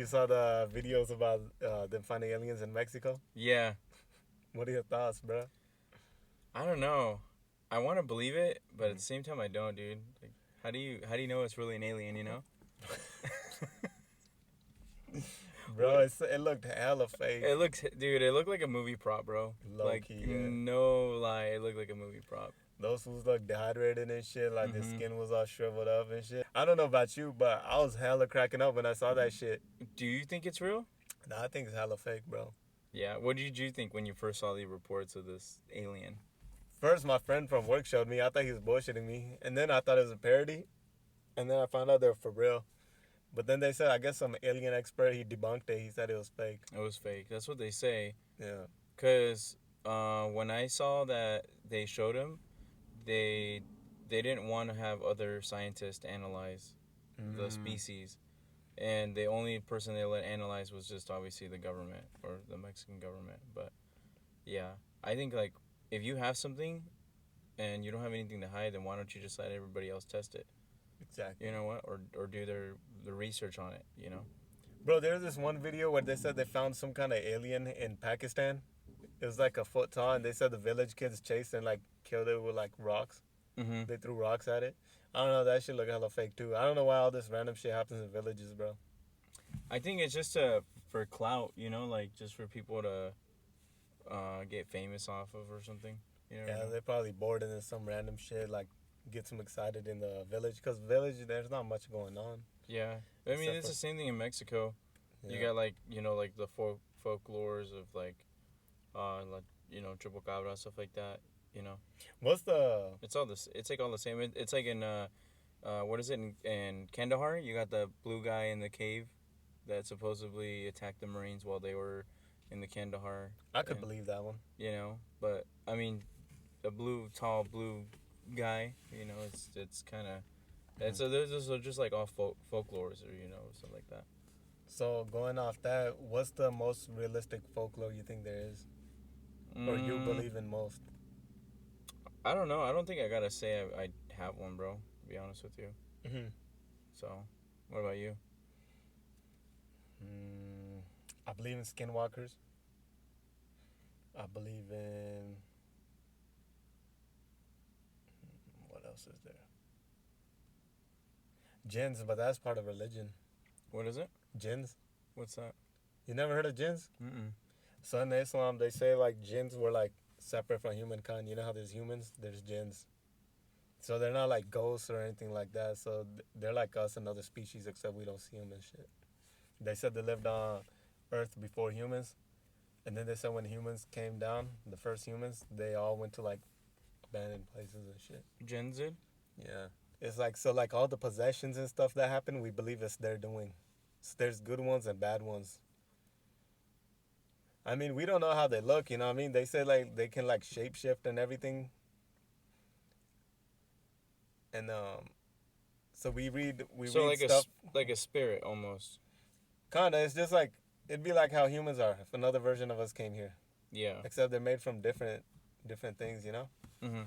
You saw the videos about them finding aliens in Mexico? Yeah. What are your thoughts, bro? I don't know. I want to believe it, but at the same time, I don't, dude. Like, how do you know it's really an alien? You know? Bro, What? it looked hella fake. Dude. It looked like a movie prop, bro. Low Like, key, yeah. no lie, it looked like a movie prop. Those fools look dehydrated and shit, like their Mm-hmm. skin was all shriveled up and shit. I don't know about you, but I was hella cracking up when I saw that shit. Do you think it's real? Nah, I think it's hella fake, bro. Yeah. What did you think when you first saw the reports of this alien? First, my friend from work showed me. I thought he was bullshitting me, and then I thought it was a parody, and then I found out they were for real. But then they said, I guess some alien expert, he debunked it. He said it was fake. It was fake. That's what they say. Yeah. Cause when I saw that they showed him, they they didn't want to have other scientists analyze the Mm. species, and the only person they let analyze was just obviously the government or the Mexican government. But yeah, I think like if you have something and you don't have anything to hide, then why don't you just let everybody else test it? Exactly. You know what? Or do the research on it. You know. Bro, there's this one video where they said they found some kind of alien in Pakistan. It was like a foot tall, and they said the village kids chased and like killed it with like rocks. Mhm. They threw rocks at it. I don't know. That shit look hella fake too. I don't know why all this random shit happens in villages, bro. I think it's just for clout. You know, like just for people to get famous off of or something. You never Yeah, know. they're probably bored and then some random shit like gets them excited in the village because village there's not much going on. Yeah, I mean Except it's for the same thing in Mexico. You yeah. got like like the folklores of like chupacabra stuff like that. You know, What's the it's all this. It's like all the same. It's like in what is it in Kandahar? You got the blue guy in the cave that supposedly attacked the Marines while they were in the Kandahar, I could and believe that one. but I mean, a tall blue guy. It's kind of and so those are just like all folklores or something like that. So going off that, what's the most realistic folklore you think there is, or you Mm, believe in most? I don't know. I don't think I gotta say I have one, bro. To be honest with you. Mm-hmm. So, what about you? I believe in skinwalkers. I believe in what else is there? Jinns, but that's part of religion. What is it? Jinns. What's that? You never heard of jinns? Mm-mm. So in Islam, they say like jinns were like separate from humankind. You know how there's humans, there's jinns. So they're not like ghosts or anything like that. So they're like us, another species, except we don't see them and shit. They said they lived on Earth before humans, and then they said when humans came down, the first humans, they all went to like abandoned places and shit. Genzid? Yeah, it's like so like all the possessions and stuff that happen, we believe it's their doing. So there's good ones and bad ones. I mean, we don't know how they look, you know what I mean? They say like they can like shapeshift and everything. And so we So read stuff. like a spirit almost. Kinda, it's just like it'd be like how humans are if another version of us came here. Yeah. Except they're made from different things, you know? Mhm.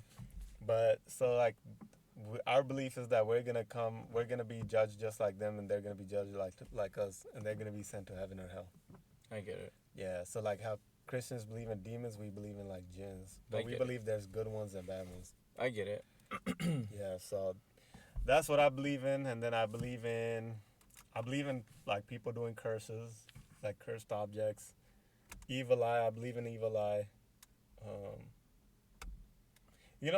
But so like our belief is that we're gonna be judged just like them, and they're gonna be judged like us, and they're gonna be sent to heaven or hell. I get it. Yeah, so like how Christians believe in demons, we believe in like jinns, I but we get it. believe there's good ones and bad ones. I get it. Yeah, so that's what I believe in, and then I believe in like people doing curses, like cursed objects, evil eye. I believe in evil eye, um,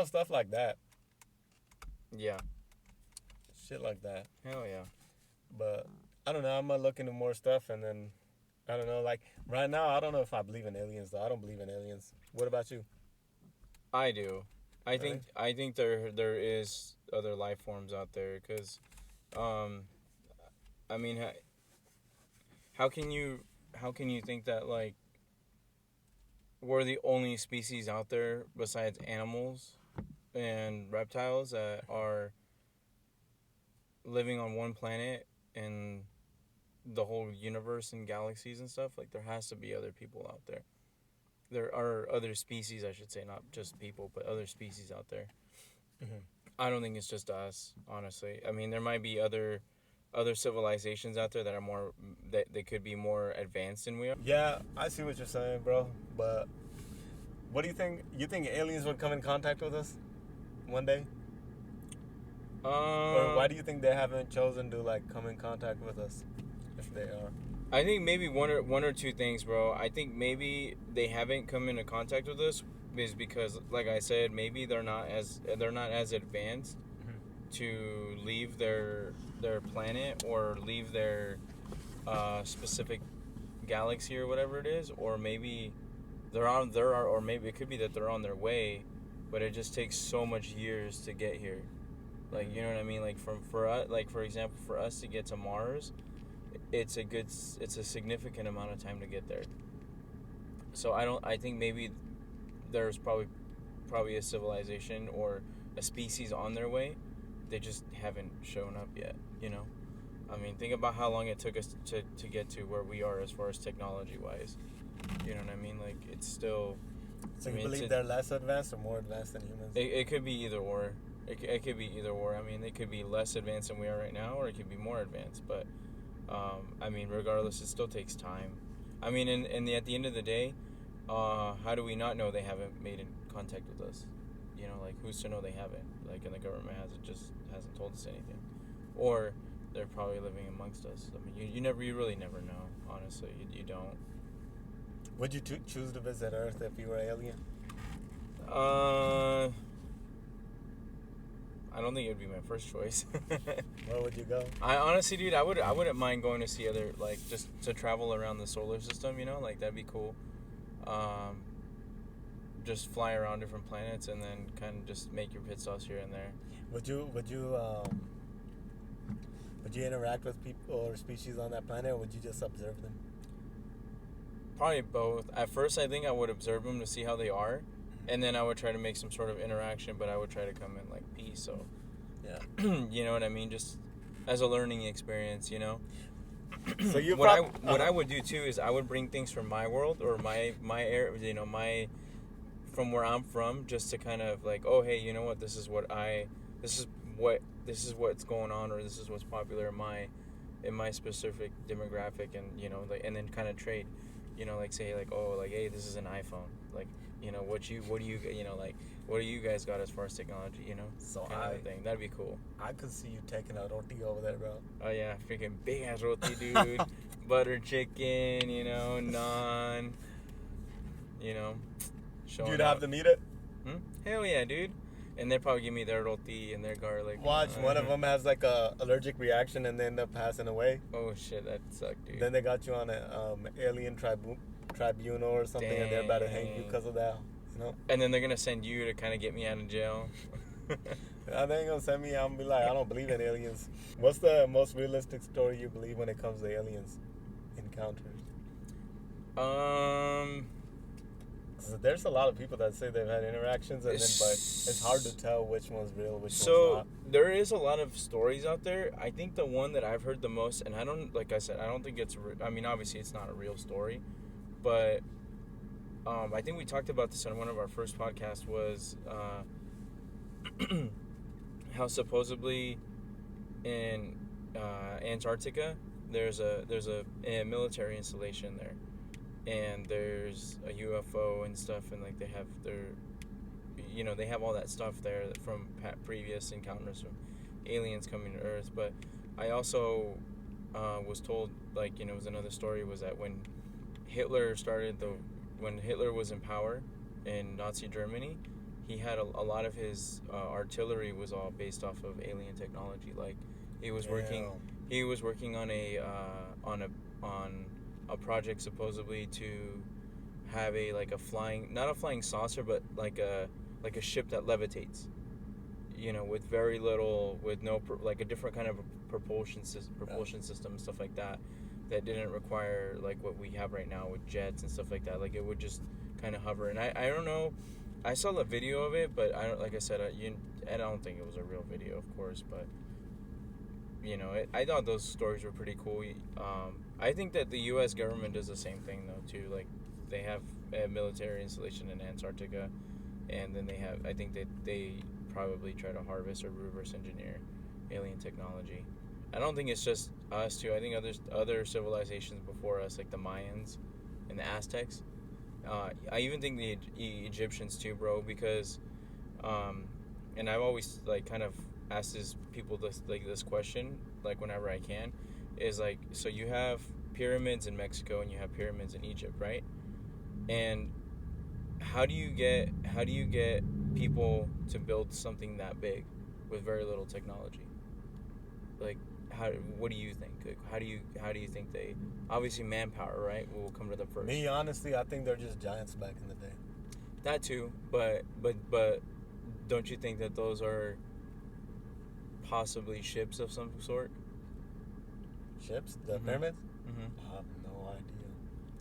stuff like that, Yeah. shit like that. Hell yeah. But I don't know. I'm gonna look into more stuff, and then I don't know. Like right now, I don't know if I believe in aliens though. I don't believe in aliens. What about you? I do. Really? I think there is other life forms out there cuz um I mean how can you think that like we're the only species out there besides animals and reptiles that are living on one planet in the whole universe and galaxies and stuff? Like there has to be other people out there. There are other species, I should say, not just people, but other species out there. Hmm. I don't think it's just us, honestly. I mean, there might be other other civilizations out there that are more that they could be more advanced than we are. Yeah, I see what you're saying, bro. But what do you think? You think aliens would come in contact with us one day? Or why do you think they haven't chosen to like come in contact with us if they are? I think maybe one or two things, bro. I think maybe they haven't come into contact with us is because, like I said, maybe they're not as advanced to leave their planet or leave their specific galaxy or whatever it is, or maybe or maybe it could be that they're on their way, but it just takes so much years to get here. Like, you know what I mean? Like for us, like for example, for us to get to Mars, it's a significant amount of time to get there. So I think maybe there's probably a civilization or a species on their way. They just haven't shown up yet, you know? I mean, think about how long it took us to get to where we are as far as technology wise. You know what I mean? Like, it's still. So you believe they're less advanced or more advanced than humans? It could be either or. It could be either or. I mean, they could be less advanced than we are right now, or it could be more advanced. But, I mean, regardless, it still takes time. I mean, at the end of the day, how do we not know they haven't made in contact with us? You know, like, who's to know they haven't? Like, and the government hasn't told us anything. Or they're probably living amongst us. I mean, you really never know, honestly. You don't. Would you choose to visit Earth if you were an alien? I don't think it would be my first choice. Where would you go? I honestly, dude, I wouldn't mind going to see other, like, just to travel around the solar system, you know? Like, that'd be cool. Just fly around different planets and then kind of just make your pit stops here and there. Would you interact with people or species on that planet, or would you just observe them? Probably both. At first, I think I would observe them to see how they are, and then I would try to make some sort of interaction, but I would try to come in like peace. So, yeah, you know what I mean? Just as a learning experience, you know. So you what I would do too is I would bring things from my world or my area, you know, from where I'm from, just to kind of like, oh hey, you know what? This is what's going on, or this is what's popular in my specific demographic, and you know, like, and then kind of trade. You know, like say like, oh, like, hey, this is an iPhone. Like, you know, what do you know, like, what do you guys got as far as technology? You know, so kind of thing. That'd be cool. I could see you taking a roti over there, bro. Oh yeah, freaking big ass roti, dude. Butter chicken, you know, naan. You know, you'd have them eat it. Hell yeah, dude. And they'd probably give me their roti and their garlic. Watch, one of them has like a allergic reaction and they end up passing away. Oh shit, that sucked, dude. Then they got you on an alien tribunal or something. Dang. And they're about to hang you because of that, you know? And then they're going to send you to kind of get me out of jail. They ain't going to send me. I'm going to be like, I don't believe in aliens. What's the most realistic story you believe when it comes to aliens encounters? There's a lot of people that say they've had interactions, and but it's hard to tell which one's real, which one's not. There is a lot of stories out there. I think the one that I've heard the most, and I don't think it's. I mean, obviously, it's not a real story, but I think we talked about this on one of our first podcasts. Was how supposedly in Antarctica there's a military installation there. And there's a UFO and stuff, and like they have all that stuff there from previous encounters from aliens coming to Earth. But I also was told, like, you know, it was another story, was that when Hitler was in power in Nazi Germany, he had a lot of his artillery was all based off of alien technology. Like he was working on a project supposedly to have not a flying saucer, but like a ship that levitates, you know, with a different kind of propulsion system and stuff like that didn't require like what we have right now with jets and stuff like that. Like it would just kind of hover. And I don't know, I saw the video of it, but I don't think it was a real video, of course, but you know, I thought those stories were pretty cool. I think that the U.S. government does the same thing, though, too. Like, they have a military installation in Antarctica, and then I think that they probably try to harvest or reverse engineer alien technology. I don't think it's just us too. I think other civilizations before us, like the Mayans and the Aztecs. I even think the Egyptians too, bro, because um, and I've always like kind of asked this question like whenever I can, is like, so you have pyramids in Mexico and you have pyramids in Egypt, right? And how do you get people to build something that big with very little technology? Like, how what do you think? Like, how do you think they, obviously manpower, right? We'll come to them first. Me, honestly, I think they're just giants back in the day. That too, but don't you think that those are possibly ships of some sort? Ships, the Mhm. pyramids. Mhm. I have no idea.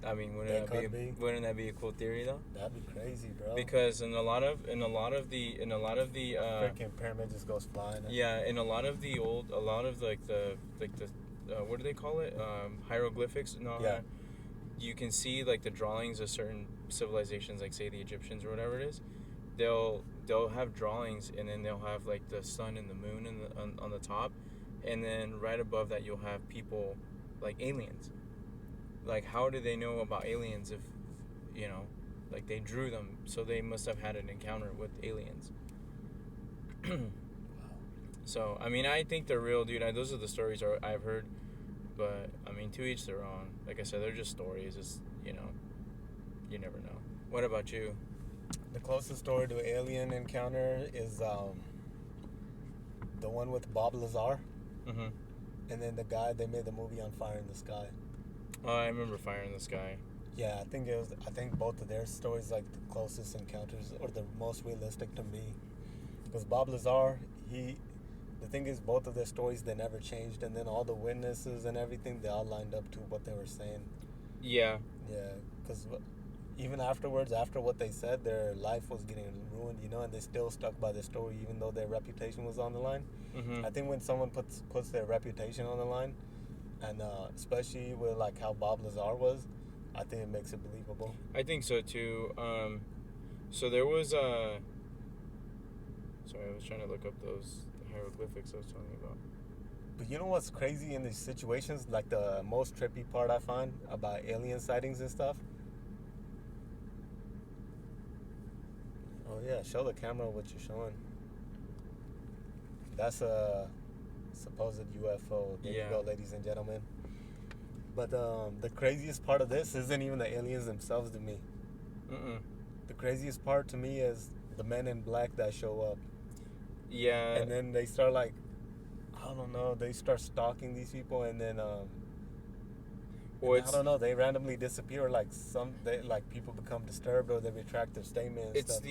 I mean, They could be. wouldn't that be a cool theory though? That'd be crazy, bro. Because in a lot of the Freaking pyramid just goes flying. yeah, in a lot of like the what do they call it? Hieroglyphics. No, Yeah. you can see like the drawings of certain civilizations, like say the Egyptians or whatever it is. They'll have drawings, and then they'll have like the sun and the moon on the top, and then right above that you'll have people like aliens. Like, how do they know about aliens if, you know, like they drew them, so they must have had an encounter with aliens. So I mean, I think they're real, dude. Those are the stories I've heard, but I mean, to each their own. Like I said, they're just stories. It's, you never know. What about you? The closest story to alien encounter is the one with Bob Lazar, Mm-hmm. and then the guy they made the movie on Fire in the Sky. Oh, I remember Fire in the Sky. Yeah, I think it was. I think both of their stories like the closest encounters or the most realistic to me. Because Bob Lazar, the thing is, both of their stories they never changed, and then all the witnesses and everything they all lined up to what they were saying. Yeah. Yeah, because even afterwards, after what they said, their life was getting ruined, and they still stuck by the story, even though their reputation was on the line. Mm-hmm. I think when someone puts their reputation on the line, and especially with like how Bob Lazar was, I think it makes it believable. I think so too. So there was sorry, I was trying to look up those hieroglyphics I was telling you about. But you know what's crazy in these situations? Like the most trippy part I find about alien sightings and stuff. Oh yeah, show the camera what you're showing. That's a supposed UFO. There Yeah. you go, ladies and gentlemen. But the craziest part of this isn't even the aliens themselves to me. Mm-mm. The craziest part to me is the men in black that show up. Yeah. And then they start like, I don't know, they start stalking these people, and then Well, I don't know, they randomly disappear. Like people become disturbed or they retract their statement. And it's stuff.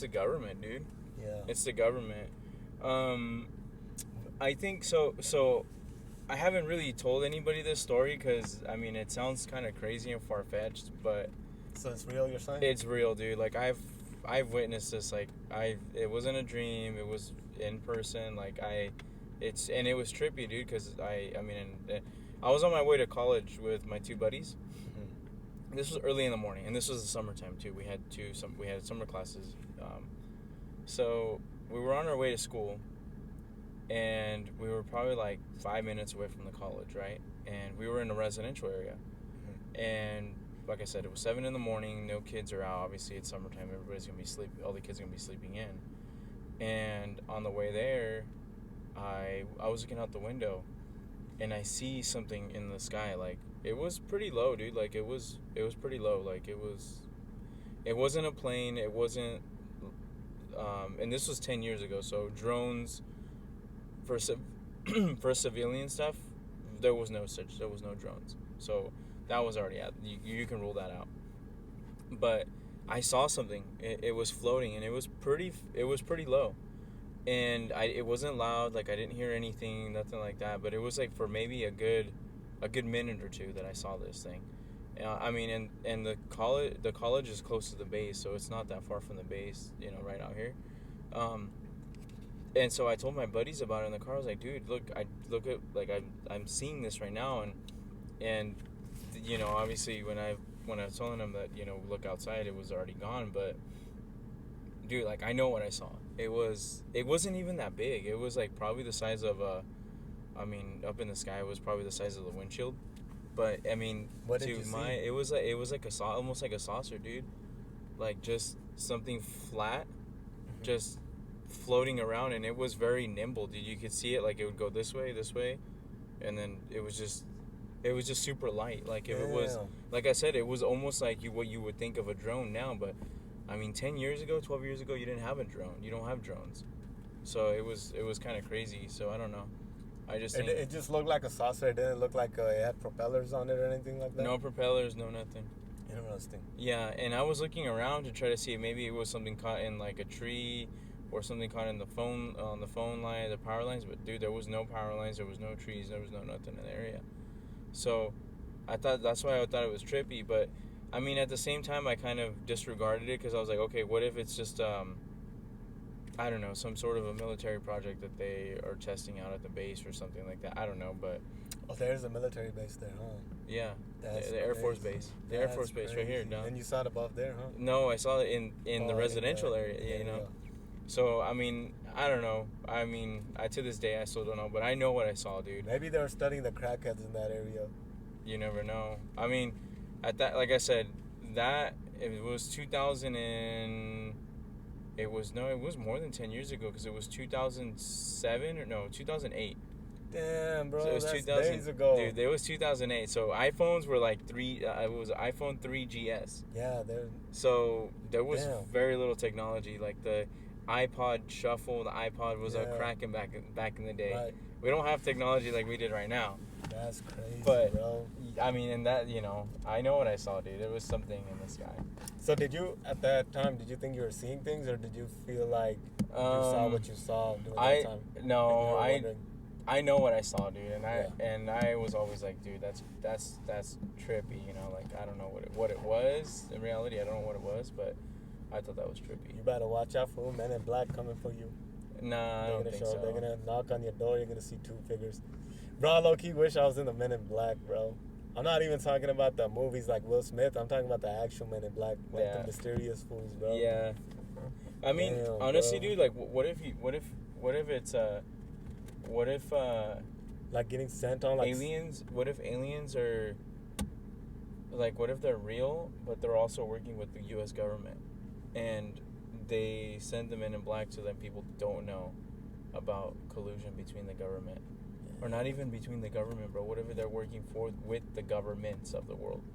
the government, dude. Yeah. It's the government. I think so. So I haven't really told anybody this story because I mean it sounds kind of crazy and far fetched, but So it's real, you're saying? it's real, dude. Like I've witnessed this. Like it wasn't a dream. It was in person. Like and it was trippy, dude. Because I was on my way to college with my two buddies. Mhm. This was early in the morning, and this was the summertime too. We had summer classes. So we were on our way to school, and we were probably like 5 minutes away from the college, right? And we were in a residential area, and like I said, it was 7 in the morning. No kids are out. Obviously, it's summertime. Everybody's gonna be sleeping. All the kids are gonna be sleeping in. And on the way there, I was looking out the window, and I see something in the sky. Like it was pretty low, dude. Like it was pretty low. Like it wasn't a plane. It wasn't. And this was 10 years ago. So drones for for civilian stuff, there was no drones. So that was already out. You can rule that out. But I saw something. It was floating, and it was pretty low. And it wasn't loud. Like I didn't hear anything, nothing like that. But it was like for maybe a good minute or two that I saw this thing. I mean, and the college is close to the base, so it's not that far from the base, right out here. And so I told my buddies about it in the car. I was like, dude, look at I'm seeing this right now, and obviously when I was telling them that look outside, it was already gone. But dude, like I know what I saw. It wasn't even that big. It was like probably the size of I mean, up in the sky was probably the size of the windshield. But I mean, What did you see? it was like almost like a saucer, dude. Like just something flat, just floating around, and it was very nimble, dude. You could see it, like it would go this way, and then it was just super light. Like if it was, like I said, it was almost like what you would think of a drone now. But I mean, 10 years ago, 12 years ago, you didn't have a drone. You don't have drones, so it was kind of crazy. So I don't know. I just think It just looked like a saucer. It didn't look like it had propellers on it or anything like that. no propellers, no nothing. Interesting. Yeah, and I was looking around to try to see if maybe it was something caught in like a tree or something caught in the phone line, the power lines. But dude, there was no power lines, there was no trees, there was no nothing in the area. So that's why I thought it was trippy. But I mean, at the same time, I kind of disregarded it because I was like, okay, what if it's just I don't know, some sort of a military project that they are testing out at the base or something like that. I don't know, but there's a military base there, huh? Yeah, the Air Force base. The Air Force base right here, down. And you saw it above there, huh? No, I saw it in the residential area, you know. So, I mean, I don't know. I mean, to this day, I still don't know, but I know what I saw, dude. Maybe they were studying the crackheads in that area. You never know. I mean, at that, like I said, it was 2000 and... It was more than 10 years ago because it was 2007 or no, 2008. Damn, bro, so it was that's 2000, days ago. Dude, it was 2008. So iPhones were like it was iPhone 3GS. Yeah, so there was very little technology. Like the iPod Shuffle, the iPod was cracking back in the day. Right. We don't have technology like we did right now. That's crazy, bro. I mean, and that, I know what I saw, dude. It was something in the sky. So did you, at that time, did you think you were seeing things, or did you feel like you saw what you saw during that time? No, I know what I saw, dude, and I was always like, dude, that's trippy, like I don't know what it was. In reality, I don't know what it was, but I thought that was trippy. You better watch out for Men in Black coming for you. Nah, I don't think so. They're gonna knock on your door. You're gonna see two figures. Bro, I low-key wish I was in the Men in Black, bro. I'm not even talking about the movies like Will Smith. I'm talking about the actual Men in Black, like the mysterious fools, bro. Yeah. I mean, honestly, dude, like, what if like getting sent on like aliens? What if aliens are like, what if they're real, but they're also working with the U.S. government, and they send the Men in Black so that people don't know about collusion between the government. Or not even between the government, bro. Whatever they're working with the governments of the world.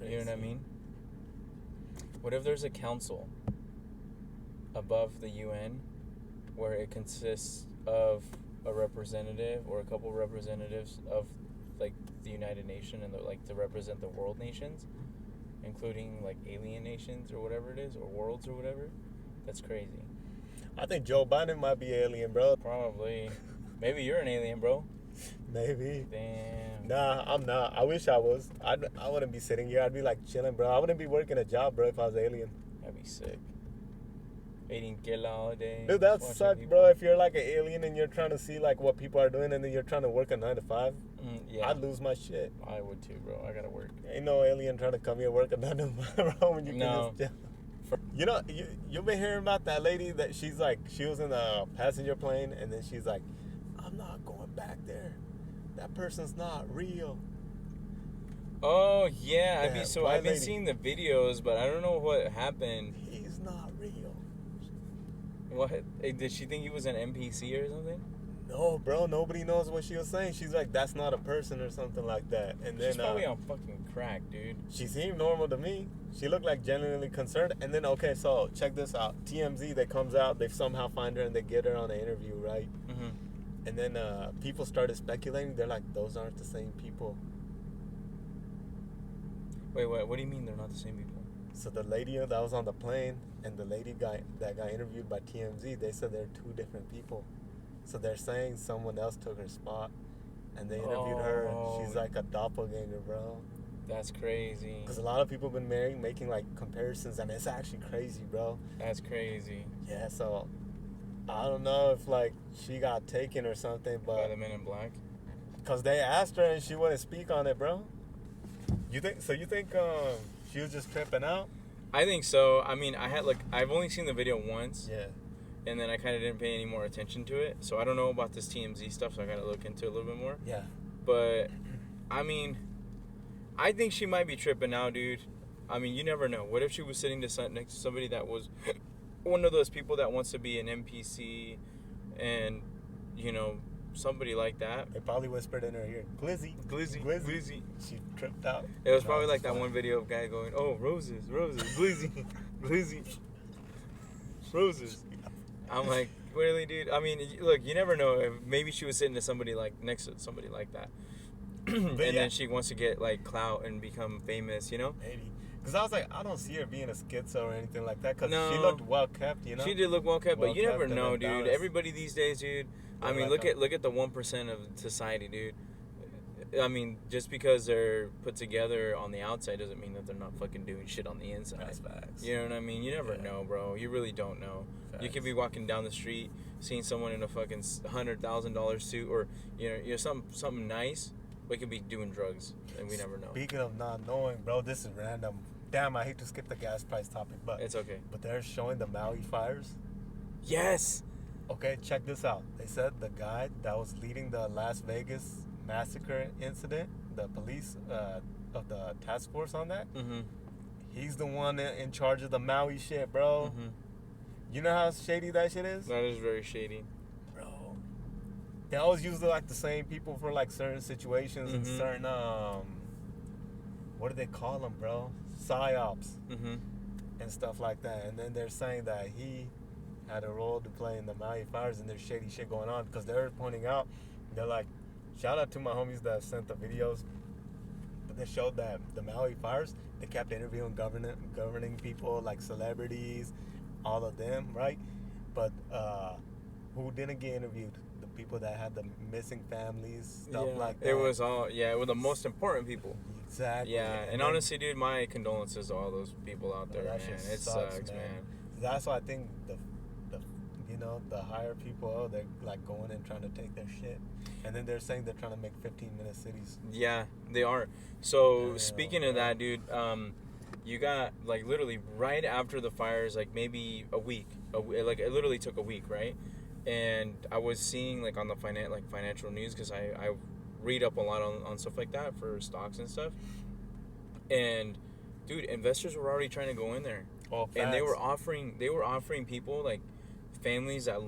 You know what I mean? What if there's a council above the UN where it consists of a representative or a couple representatives of like the United Nations and to represent the world nations, including like alien nations or whatever it is, or worlds or whatever? That's crazy. I think Joe Biden might be alien, bro. Probably. Maybe you're an alien, bro. Maybe. Damn. Nah, I'm not. I wish I was. I wouldn't be sitting here. I'd be like chilling, bro. I wouldn't be working a job, bro, if I was alien. That'd be sick. Eating killa all day. Dude, that sucks, bro. If you're like an alien and you're trying to see like what people are doing and then you're trying to work a 9 to 5, yeah. I'd lose my shit. I would too, bro. I gotta work. Ain't no alien trying to come here work a 9 to 5, bro, when you can just You know, you've been hearing about that lady that she's like, she was in a passenger plane and then she's like, I'm not going back there. That person's not real. Oh, yeah. I've been seeing the videos, but I don't know what happened. He's not real. What? Did she think he was an NPC or something? No, bro. Nobody knows what she was saying. She's like, that's not a person or something like that. And then she's probably on fucking crack, dude. She seemed normal to me. She looked like genuinely concerned. And then, okay, so check this out. TMZ, they comes out, they somehow find her and they get her on an interview, right? Mm-hmm. And then people started speculating. They're like, those aren't the same people. Wait, what do you mean they're not the same people? So the lady that was on the plane and the lady that got interviewed by TMZ, they said they're two different people. So they're saying someone else took her spot, and they interviewed her. She's like a doppelganger, bro. That's crazy. Because a lot of people have been making like comparisons, and it's actually crazy, bro. That's crazy. Yeah, so I don't know if like she got taken or something, but by the Men in Black. Because they asked her and she wouldn't speak on it, bro. You think she was just tripping out? I think so. I mean, I've only seen the video once. Yeah. and then I kind of didn't pay any more attention to it. So I don't know about this TMZ stuff, so I got to look into it a little bit more. Yeah. But, I mean, I think she might be tripping now, dude. I mean, you never know. What if she was sitting next to somebody that was one of those people that wants to be an NPC and, you know, somebody like that? They probably whispered in her ear, Glizzy. Glizzy. Glizzy. Glizzy. She tripped out. It was probably like that one video of guy going, oh, roses, Glizzy, Glizzy, roses. I'm like, really, dude? I mean, look, you never know. If maybe she was sitting to somebody like next to somebody like that. And then she wants to get like clout and become famous, you know? Maybe. Because I was like, I don't see her being a schizo or anything like that. Because No. she looked well kept, you know? She did look well kept, but you never Well-kept know, and dude. balanced. Everybody these days, dude. I mean, look at the 1% of society, dude. I mean, just because they're put together on the outside doesn't mean that they're not fucking doing shit on the inside. That's facts. You know what I mean? You never know, bro. You really don't know. Facts. You could be walking down the street, seeing someone in a fucking $100,000 suit, or you know, something nice. We could be doing drugs, and we never know. Speaking of not knowing, bro, this is random. Damn, I hate to skip the gas price topic, but It's okay. But they're showing the Maui fires. Yes. Okay, check this out. They said the guy that was leading the Las Vegas massacre incident, the police of the task force on that, Mm-hmm. he's the one in charge of the Maui shit, bro. Mm-hmm. You know how shady that shit is? That is very shady. Bro. They always use like the same people for like certain situations and Mhm. certain what do they call them, bro? Psyops Mm-hmm. and stuff like that. And then they're saying that he had a role to play in the Maui fires and there's shady shit going on because they're pointing out, they're like, shout out to my homies that sent the videos, but they showed that the Maui fires, they kept interviewing governing people like celebrities, all of them, right? But who didn't get interviewed? The people that had the missing families, stuff like that. It was all it was the most important people. Exactly. Yeah, and then- honestly, dude, my condolences to all those people out there, that man. shit It sucks, man. That's why I think the the higher people, they're like going and trying to take their shit, and then they're saying they're trying to make 15-minute cities. Yeah, they are. So Yeah, speaking of that, dude, you got like literally right after the fires, like maybe a week, like it literally took a week, right? And I was seeing like on the financial news because I read up a lot on stuff like that for stocks and stuff. And dude, investors were already trying to go in there, and they were offering people like families that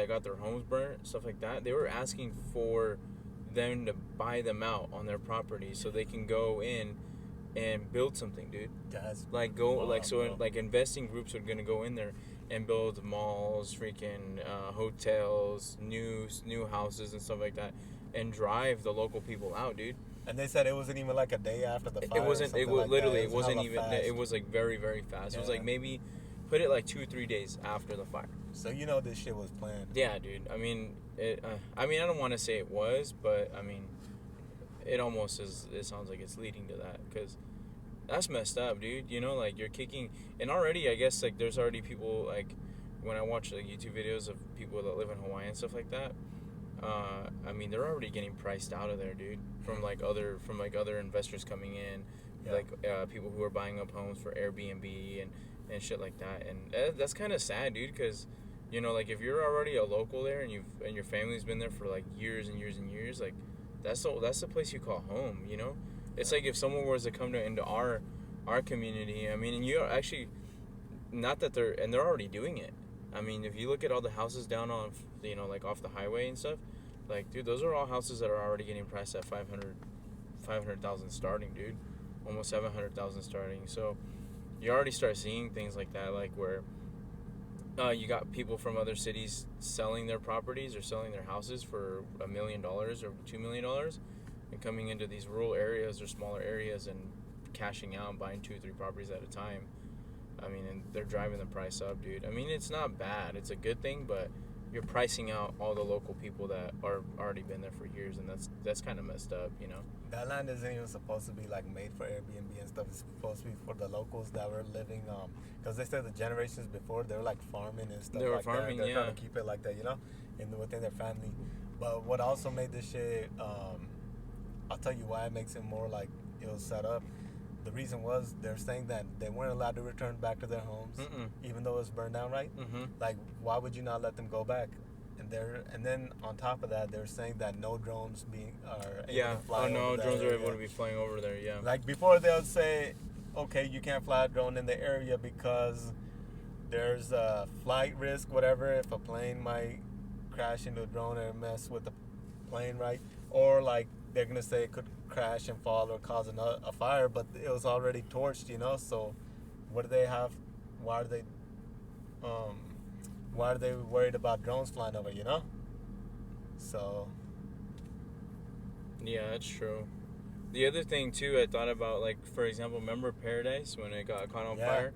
got their homes burnt, stuff like that. They were asking for them to buy them out on their property so they can go in and build something, dude. That's Like like investing groups are gonna go in there and build malls, freaking hotels, new houses and stuff like that, and drive the local people out, dude. And they said it wasn't even like a day after the fire. It wasn't. It was literally. It wasn't hella even. fast. It was like very, very fast. It was Yeah. like maybe, put it like 2-3 days after the fire. So this shit was planned. Yeah, dude. I mean, I don't want to say it was, but I mean, it almost is. It sounds like it's leading to that because that's messed up, dude. You know, like you're kicking, and already I guess like there's already people like when I watch like YouTube videos of people that live in Hawaii and stuff like that. I mean, they're already getting priced out of there, dude. From other investors coming in, Yeah. like people who are buying up homes for Airbnb and shit like that. And that's kind of sad, dude, because you know, like if you're already a local there and your family's been there for like years and years and years, like that's the place you call home. You know, it's like if someone was to come into our community. I mean, and you actually, not that they're already doing it. I mean, if you look at all the houses down on, like off the highway and stuff, like, dude, those are all houses that are already getting priced at 500,000 starting, dude. Almost 700,000 starting. So you already start seeing things like that, like where you got people from other cities selling their properties or selling their houses for $1 million or $2 million and coming into these rural areas or smaller areas and cashing out and buying 2-3 properties at a time. I mean, and they're driving the price up, dude. I mean, it's not bad. It's a good thing, but you're pricing out all the local people that are already been there for years, and that's kind of messed up, you know? That land isn't even supposed to be like made for Airbnb and stuff. It's supposed to be for the locals that were living, because they said the generations before they were like farming and stuff. They were like farming, that. They're yeah. trying to keep it like that, within their family. But what also made this shit, I'll tell you why it makes it more like it was set up. the reason was they're saying that they weren't allowed to return back to their homes, even though it was burned down, right? Like, why would you not let them go back? And then on top of that, they're saying that no drones are able to fly. Oh no, over drones that are area. able to be flying over there. Yeah. Like before, they'll say, okay, you can't fly a drone in the area because there's a flight risk, whatever. If a plane might crash into a drone and mess with the plane, right? Or like they're gonna say it could crash and fall or cause a fire, but it was already torched, you know. So, what do they have? Why are they? Um, why are they worried about drones flying over? You know. So. Yeah, that's true. The other thing too, I thought about, like, for example, remember Paradise when it got caught on fire?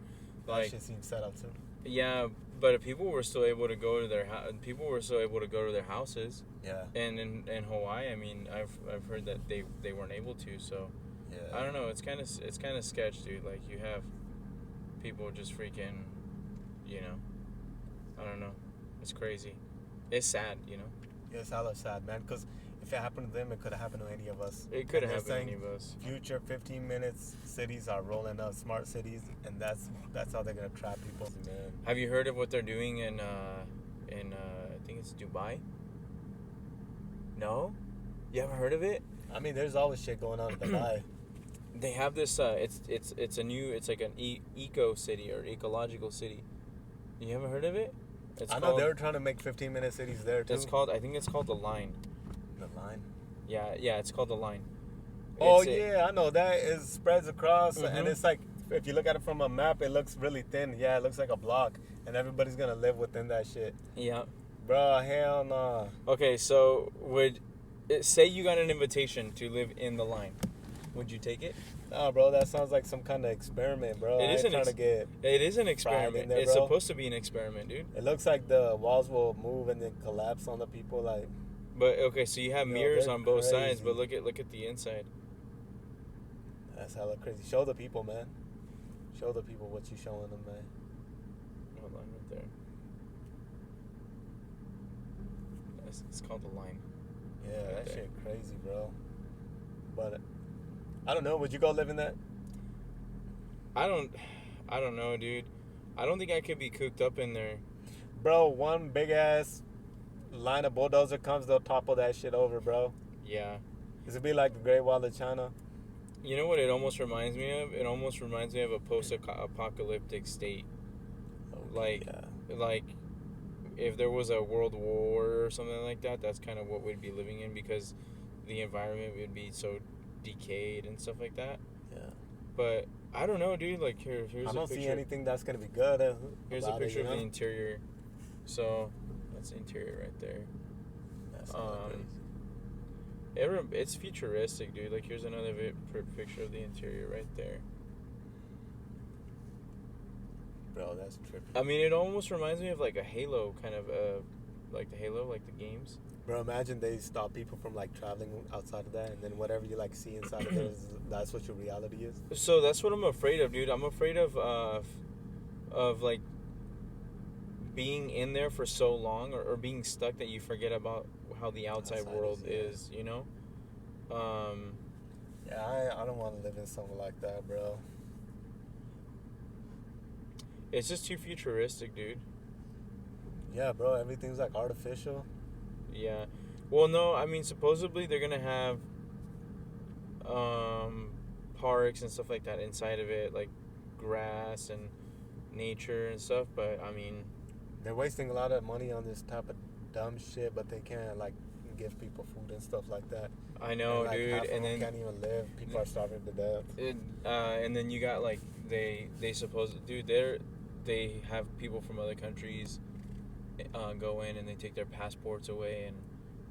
Like, that shit seems set up too. Yeah, but people were still able to go to their houses. Yeah. And in Hawaii, I mean, I've heard that they weren't able to. So Yeah. I don't know. It's kind of sketch, dude. Like, you have people just freaking, you know. I don't know. It's crazy. It's sad, you know. Yeah, it's hella sad, man. Because if it happened to them, it could have happened to any of us. It could And have they're happened to any saying of us. Future 15 minutes cities are rolling out, smart cities, and that's how they're gonna trap people. Man. Have you heard of what they're doing in I think it's Dubai? No, you haven't heard of it? I mean, there's always shit going on in Dubai. They have this. It's a new. It's like an eco city or ecological city. You haven't heard of it? I know they were trying to make 15-minute cities there too. I think it's called the Line. The Line. Yeah, it's called the Line. Oh yeah, I know that. It spreads across, and it's like, if you look at it from a map, it looks really thin. Yeah, it looks like a block, and everybody's gonna live within that shit. Yeah. Bro, hell no. Okay, so say you got an invitation to live in the Line, would you take it? Nah, bro, that sounds like some kind of experiment, bro. It is an experiment. There, it's bro. supposed to be an experiment, dude. It looks like the walls will move and then collapse on the people, like. But okay, so you have mirrors on both sides, crazy. but look at the inside. That's hella crazy. Show the people, man. Show the people what you showing them, man. Hold on, right there. It's called the Line. Yeah, Right that there. shit crazy, bro. But I don't know. Would you go live in that? I don't know, dude. I don't think I could be cooped up in there. Bro, one big ass line of bulldozer comes, they'll topple that shit over, bro. Yeah. This would be like the Great Wall of China. You know what it almost reminds me of? It almost reminds me of a post-apocalyptic state. Okay, Like if there was a world war or something like that, that's kind of what we'd be living in, because the environment would be so decayed and stuff like that. Yeah. But I don't know, dude. Like, here's I don't a picture. see anything that's gonna be good. Here's a picture of the it. interior. So that's the interior right there. That's crazy. It's futuristic, dude. Like, here's another picture of the interior right there. Bro, that's trippy. I mean, it almost reminds me of like a Halo kind of, like the Halo, like the games. Bro, imagine they stop people from like traveling outside of that, and then whatever you like see inside of there, that's what your reality is. So that's what I'm afraid of, dude. I'm afraid of like being in there for so long, or being stuck that you forget about how the outside world is, you know? Yeah, I don't want to live in somewhere like that, bro. It's just too futuristic, dude. Yeah, bro, everything's like artificial. Yeah. Well, no, I mean, supposedly they're gonna have parks and stuff like that inside of it, like grass and nature and stuff, but I mean, they're wasting a lot of money on this type of dumb shit, but they can't like give people food and stuff like that. I know, and, like, dude. half of And them then can't even live. People are starving to death. and then you got like they they have people from other countries go in and they take their passports away and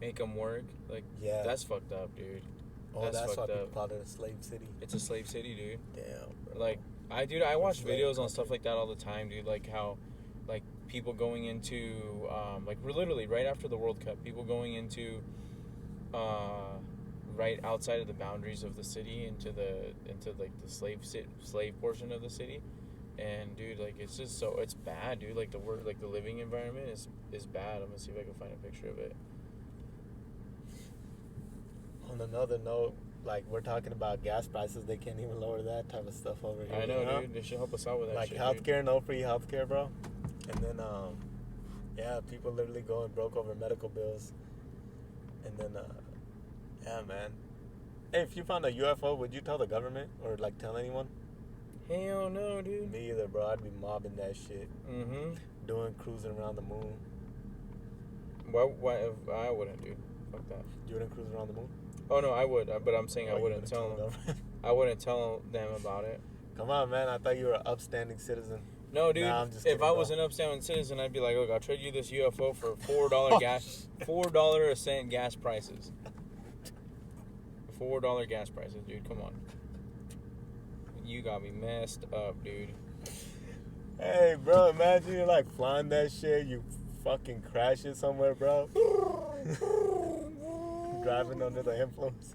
make them work. Like, Yeah. that's fucked up, dude. Oh, that's why fucked people up. call it a slave city. It's a slave city, dude. Damn, bro. Like, I watch Slave videos on country. stuff like that all the time, dude. Like how, like, people going into, like, we're literally right after the World Cup, people going into, right outside of the boundaries of the city into like the slave portion of the city, and dude, like, it's just it's bad, dude. Like the living environment is bad. I'm gonna see if I can find a picture of it. On another note, like we're talking about gas prices, they can't even lower that type of stuff over here. I know, you know? dude. They should help us out with that Like shit, healthcare, no free healthcare, bro. And then yeah, people literally going broke over medical bills. And then yeah, man. Hey, if you found a UFO, would you tell the government or like tell anyone? dude. Hell no, dude. Me either, bro. I'd be mobbing that shit, Mm-hmm. doing cruising around the moon. Why if I wouldn't, dude? Fuck that. You wouldn't cruise around the moon? Oh no, I would, but I'm saying Oh, I you wouldn't tell the them. government? I wouldn't tell them about it. Come on, man. I thought you were an upstanding citizen. No, dude. Nah, I'm just if kidding, I bro. was an upstanding citizen, I'd be like, look, I'll trade you this UFO for $4 gas, $4 a cent gas prices. $4 gas prices, dude. Come on. You got me messed up, dude. Hey, bro, imagine you're like flying that shit, you fucking crash it somewhere, bro. Driving under the influence.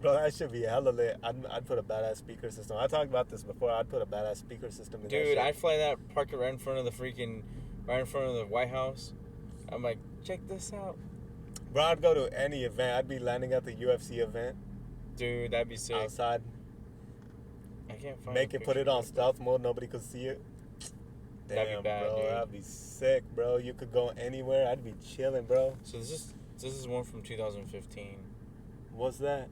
Bro, that should be hella lit. I'd put a badass speaker system. I talked about this before. I'd put a badass speaker system in that Dude, shit. I'd fly that, park it right in front of the White House. I'm like, check this out. Bro, I'd go to any event. I'd be landing at the UFC event. Dude, that'd be sick. Outside. I can't find Make a it, put it picture on of stealth mode. Nobody could see it. That'd be Damn, bad, bro. dude. That'd be sick, bro. You could go anywhere. I'd be chilling, bro. So this is one from 2015. What's that?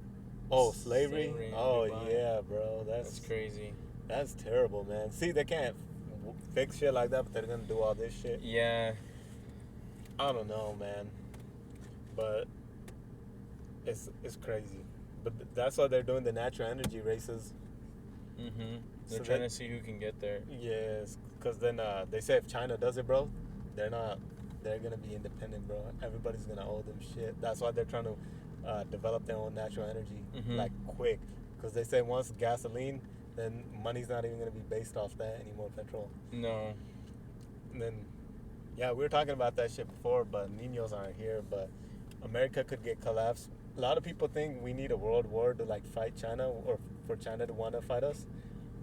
Oh, slavery? Slavery in Oh, Dubai. yeah, bro. That's crazy. That's terrible, man. See, they can't fix shit like that, but they're gonna do all this shit. Yeah. I don't know, man. But it's crazy. But that's why they're doing the natural energy races. Mm-hmm. They're So trying that- to see who can get there. Yes, because then they say if China does it, bro, they're gonna be independent, bro. Everybody's gonna owe them shit. That's why they're trying to develop their own natural energy, Mhm. like quick. Because they say once gasoline, then money's not even gonna be based off that anymore, petrol. No. And then, yeah, we were talking about that shit before, but Ninos aren't here. But America could get collapsed. A lot of people think we need a world war to like fight China or for China to want to fight us.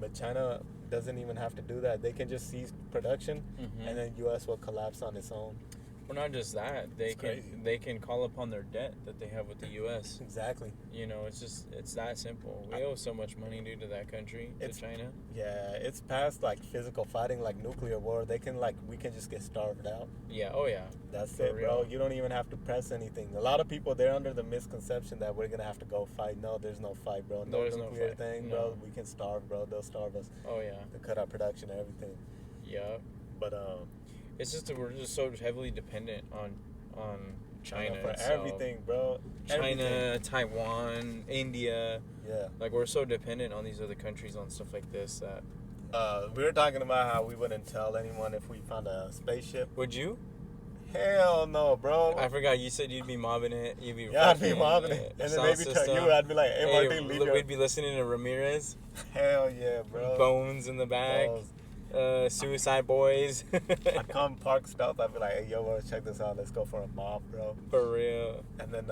But China doesn't even have to do that. They can just cease production, Mhm. and then U.S. will collapse on its own. Well, not just that. It's crazy. They can call upon their debt that they have with the U.S. Exactly. You know, it's that simple. We owe so much money due to that country, to It's- China. Yeah, it's past like physical fighting, like nuclear war. We can just get starved out. Yeah. Oh yeah. That's For it, bro. real. You don't even have to press anything. A lot of people, they're under the misconception that we're gonna have to go fight. No, there's no fight, bro. No There's no nuclear fight. thing, No. bro. We can starve, bro. They'll starve us. Oh yeah. They cut out production and everything. Yeah. But It's just that we're just so heavily dependent on China for itself. everything, bro. China, Everything. Taiwan, India. Yeah. Like we're so dependent on these other countries on stuff like this that. We were talking about how we wouldn't tell anyone if we found a spaceship. Would you? Hell no, bro. I forgot you said you'd be mobbing it. You'd be Yeah, I'd be fucking, mobbing it. And then sound maybe tell system. you, I'd be like, hey, Hey, Martin, leave your... we'd be listening to Ramirez. Hell yeah, bro. Bones in the back. Suicide Boys. I'd come park stealth. I'd be like, hey, yo, bro, check this out. Let's go for a mob, bro. For real. And then,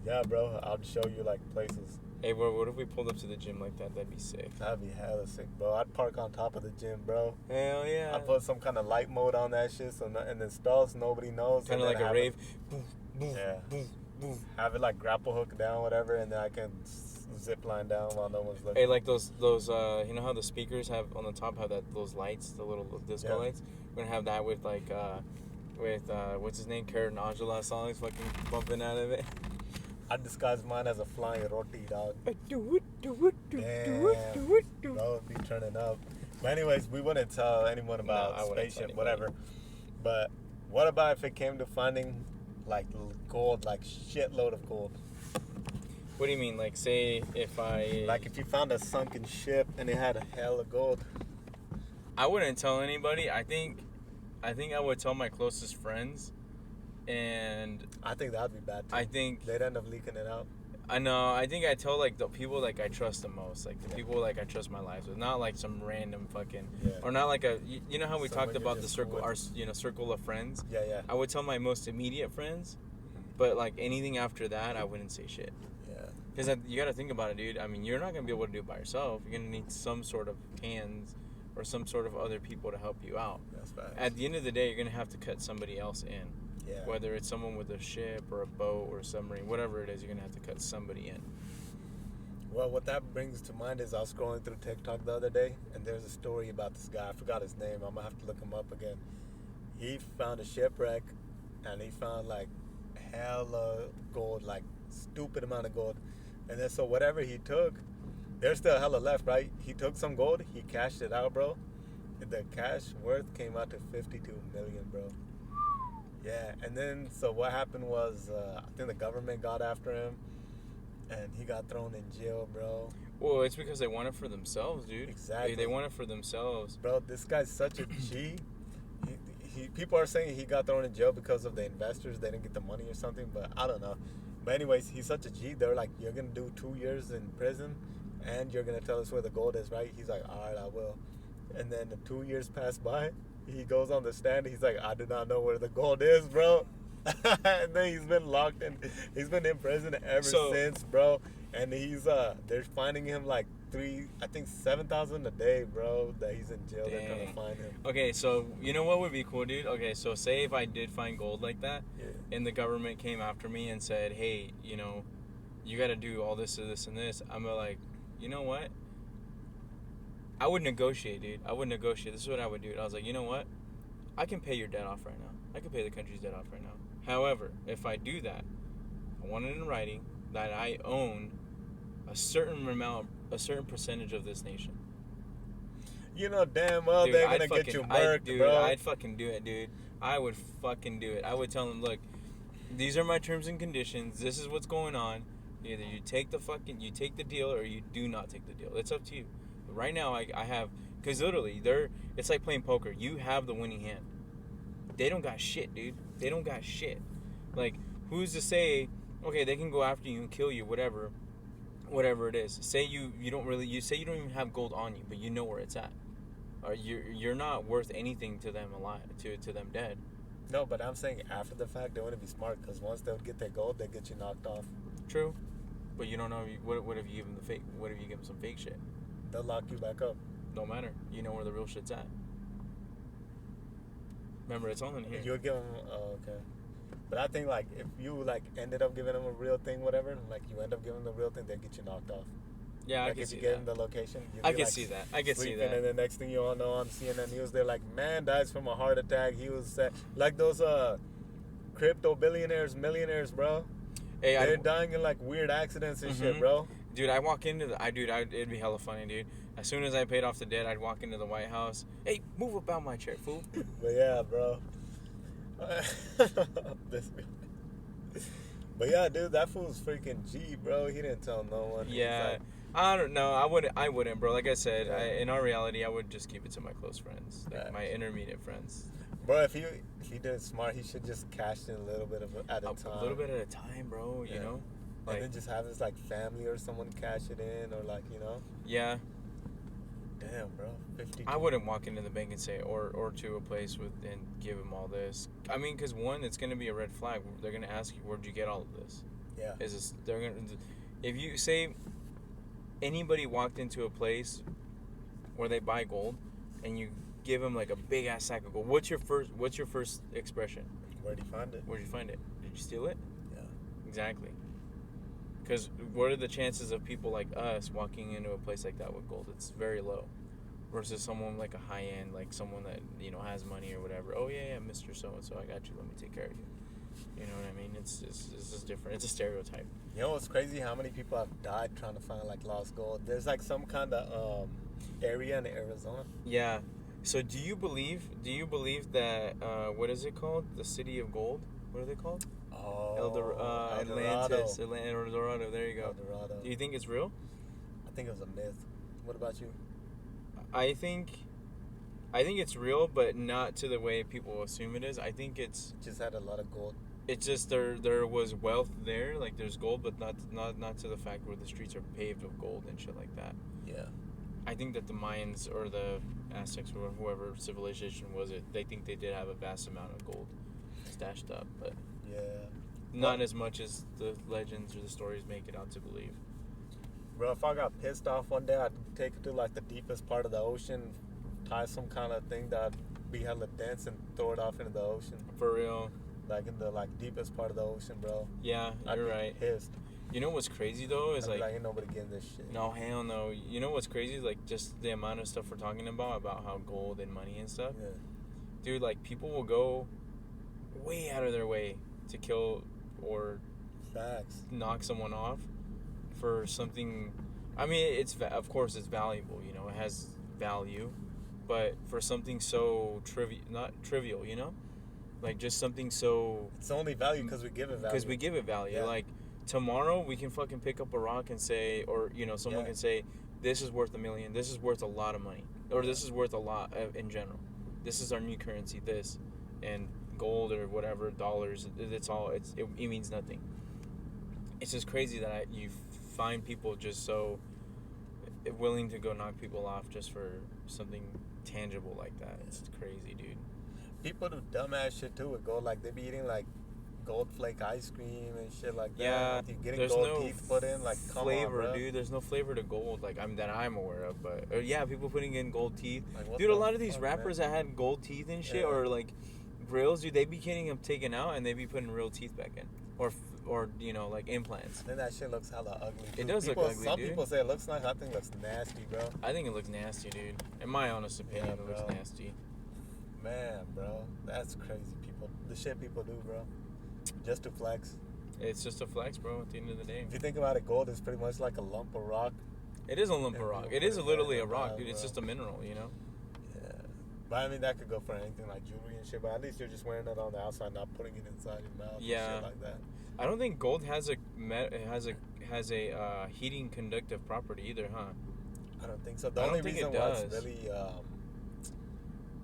yeah, bro, I'll show you, like, places. Hey, bro, what if we pulled up to the gym like that? That'd be sick. That'd be hella sick, bro. I'd park on top of the gym, bro. Hell yeah. I'd put some kind of light mode on that shit, and then stealth, nobody knows. Kind of and like then a have rave. Yeah. Have it, like, grapple hook down, whatever, and then I can zip line down while no one's looking. Hey, like those you know how the speakers have on the top have those lights, the little disco Yeah. lights? We're gonna have that with like what's his name, Karen Angela songs fucking bumping out of it. I'd disguise mine as a flying roti, dog. Do it. Damn. Bro, be turning up. But anyways, we wouldn't tell anyone about I wouldn't tell spaceship, anybody. whatever. But what about if it came to finding like gold, like shitload of gold? What do you mean? Like, say if I Like if you found a sunken ship and it had a hell of gold. I wouldn't tell anybody. I think I would tell my closest friends, and I think that'd be bad too. I think They'd end up leaking it out. I know. I think I tell like the people like I trust the most, like the people like I trust my life with, not like some random fucking, Yeah. or not like a. You know how we Someone talked you're about the just circle, cool our with. circle of friends. Yeah, yeah. I would tell my most immediate friends, but like anything after that, I wouldn't say shit. Yeah. Because you got to think about it, dude. I mean, you're not gonna be able to do it by yourself. You're gonna need some sort of hands, or some sort of other people to help you out. That's bad. At the end of the day, you're gonna have to cut somebody else in. Yeah. Whether it's someone with a ship or a boat or a submarine, whatever it is, you're gonna have to cut somebody in. Well, what that brings to mind is I was scrolling through TikTok the other day, and there's a story about this guy. I forgot his name. I'm gonna have to look him up again. He found a shipwreck, and he found like hella gold, like stupid amount of gold. And then so whatever he took, there's still hella left, right? He took some gold, he cashed it out, bro. The cash worth came out to 52 million, bro. Yeah, and then so what happened was I think the government got after him, and he got thrown in jail, bro. Well, it's because they want it for themselves, dude. Exactly. They want it for themselves. Bro, this guy's such a G. People are saying he got thrown in jail because of the investors. They didn't get the money or something, but I don't know. But anyways, he's such a G. They're like, you're going to do 2 years in prison, and you're going to tell us where the gold is, right? He's like, all right, I will. And then the 2 years pass by. He goes on the stand. He's like, I do not know where the gold is, bro. And then he's been locked in. He's been in prison ever since, bro. And he's they're finding him like 7,000 a day, bro. That he's in jail. Dang. They're trying to find him. Okay, so you know what would be cool, dude? Okay, so say if I did find gold like that, and the government came after me and said, hey, you know, you got to do all this, and this. I'm like, you know what? I would negotiate, dude. I would negotiate. This is what I would do. I was like, you know what? I can pay your debt off right now. I can pay the country's debt off right now. However, if I do that, I want it in writing that I own a certain amount, a certain percentage of this nation. You know damn well Dude, they're gonna get you murked, bro. I'd fucking do it, dude. I would fucking do it. I would tell them, look, these are my terms and conditions. This is what's going on. Either you take the deal, or you do not take the deal. It's up to you. But right now, I have, because literally, it's like playing poker. You have the winning hand. They don't got shit, dude. They don't got shit. Like, who's to say, okay, they can go after you and kill you, whatever it is. Say you don't even have gold on you, but you know where it's at. Or you're not worth anything to them alive, to them dead. No, but I'm saying after the fact, they want to be smart, because once they would get their gold, they get you knocked off. True, but you don't know. What if you give them the fake? What if you give them some fake shit? They'll lock you back up. Don't matter. You know where the real shit's at. Remember, it's all in here. You would give them, okay. But I think like if you like ended up giving them a real thing, whatever, like you end up giving them the real thing, they get you knocked off. Yeah, like I can see that. if you gave them the location, I can see that. I can see that. And the next thing you all know on CNN News, they're like, man dies from a heart attack. He was like those crypto billionaires, millionaires, bro. Hey, they're dying in like weird accidents and shit, bro. Dude, I walk into it'd be hella funny, dude. As soon as I paid off the debt, I'd walk into the White House. Hey, move up out my chair, fool. But yeah, bro. But yeah, dude, that fool's freaking G, bro. He didn't tell no one. Yeah, like, I don't know. I wouldn't, bro. Like I said, in our reality, I would just keep it to my close friends, like my intermediate friends. Bro, if he did it smart, he should just cash in a little bit at a time. A little bit at a time, bro. You know, like, and then just have his like family or someone cash it in, or like, you know. Yeah. Damn, bro. 50. I wouldn't walk into the bank and say, or to a place and give them all this. I mean, because one, it's gonna be a red flag. They're gonna ask you, where'd you get all of this? Yeah. If you say anybody walked into a place where they buy gold, and you give them like a big ass sack of gold, what's your first expression? Where'd you find it? Where'd you find it? Did you steal it? Yeah. Exactly. Because what are the chances of people like us walking into a place like that with gold? It's very low. Versus someone like a high end, like someone that, you know, has money or whatever. Oh yeah, Mr. So and so, I got you. Let me take care of you. You know what I mean? It's just different. It's a stereotype. You know what's crazy? How many people have died trying to find like lost gold? There's like some kind of area in Arizona. Yeah. So do you believe that what is it called? The City of Gold? What are they called? Oh, Atlantis, El Dorado. There you go. El Dorado. Do you think it's real? I think it was a myth. What about you? I think it's real, but not to the way people assume it is. I think it's just had a lot of gold. It's just there was wealth there, like there's gold, but not to the fact where the streets are paved with gold and shit like that. Yeah. I think that the Mayans or the Aztecs or whoever civilization was it, they think they did have a vast amount of gold stashed up, but yeah, not as much as the legends or the stories make it out to believe. Bro, if I got pissed off one day, I'd take it to like the deepest part of the ocean, tie some kind of thing that'd be hella dense, and throw it off into the ocean. For real. like in the like deepest part of the ocean, bro. Yeah, I'd you're be right. pissed. You know what's crazy though is I'd be like, ain't nobody getting this shit. no, hell no. You know what's crazy? Like just the amount of stuff we're talking about how gold and money and stuff. Yeah. Dude, like people will go way out of their way to kill or Facts. knock someone off for something. I mean, of course it's valuable, you know, it has value, but for something so not trivial, you know, like just something so. It's only value because we give it value. Because we give it value. Yeah. Like tomorrow we can fucking pick up a rock and say, or you know, someone can say, this is worth $1 million. This is worth a lot of money, or this is worth a lot in general. This is our new currency. This, and gold or whatever, dollars. It's all. It means nothing. It's just crazy that you find people just so willing to go knock people off just for something tangible like that. It's crazy, dude. People do dumbass shit too with gold. Like they be eating like gold flake ice cream and shit like that. Yeah, You're getting there's gold no teeth put in. Like come flavor, on, bro. dude. There's no flavor to gold, like I'm aware of. But yeah, people putting in gold teeth. Like, Dude, a lot of these rappers that had gold teeth and shit, or like grills, dude, they be getting them taken out and they be putting real teeth back in, or you know, like implants. Then that shit looks hella ugly. Too. It does people, look ugly, Some dude. people say it looks nice. I think it looks nasty, bro. I think it looks nasty, dude. In my honest opinion, Yeah, it looks bro. nasty. Man, bro, that's crazy. People, the shit people do, bro, just to flex. It's just a flex, bro. At the end of the day, If you think about it, gold is pretty much like a lump of rock. it is a lump of rock. It is literally a rock, dude. It's bro. just a mineral, you know. Yeah, but I mean that could go for anything like jewelry and shit. But at least you're just wearing it on the outside, not putting it inside your mouth. Yeah. and shit like that. I don't think gold has a heating conductive property either, huh? I don't think so. The I don't only think reason it why it's does. really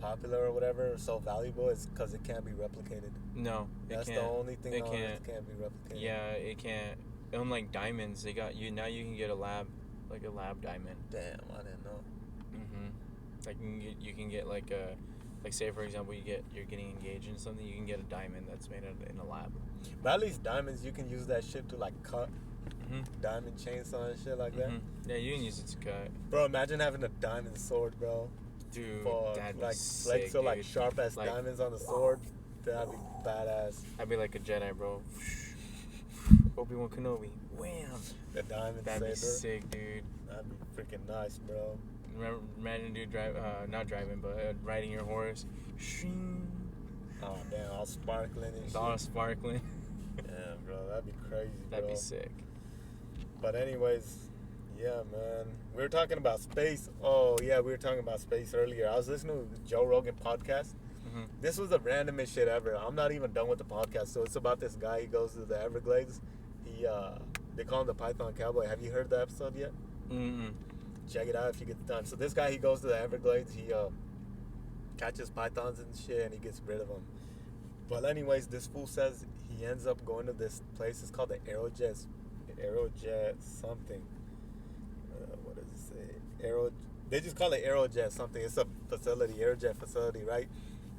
popular or whatever, or so valuable, is because it can't be replicated. No, it That's can't. the only thing It on can't. Earth can't be replicated. Yeah, it can't. Unlike diamonds, they got you now. You can get a lab diamond. Damn, I didn't know. Like you can get like a, like say for example you're getting engaged in something, you can get a diamond that's made in a lab. But at least diamonds, you can use that shit to like cut diamond chainsaw and shit like that. Yeah, you can use it to cut. Bro, imagine having a diamond sword, bro. Dude, For that'd like be sick, so dude. like sharp as Like- diamonds on the sword. That'd be badass. I'd be like a Jedi, bro. Obi-Wan Kenobi. Wham! The diamond That'd be saber. sick, dude. That'd be freaking nice, bro. Imagine dude not driving, but riding your horse. Shing. Oh damn, all sparkling and It's shit. all sparkling. Yeah, bro, that'd be crazy, That'd bro. be sick. But anyways, yeah, man. We were talking about space. Oh yeah, we were talking about space earlier. I was listening to the Joe Rogan podcast. This was the randomest shit ever. I'm not even done with the podcast. So it's about this guy. He goes to the Everglades. They call him the Python Cowboy. Have you heard the episode yet? Check it out if you get the time. So this guy, he goes to the Everglades. He catches pythons and shit, and he gets rid of them. But anyways, this fool says he ends up going to this place. It's called the Aerojet something. What does it say? They just call it Aerojet something. It's a facility, Aerojet facility, right?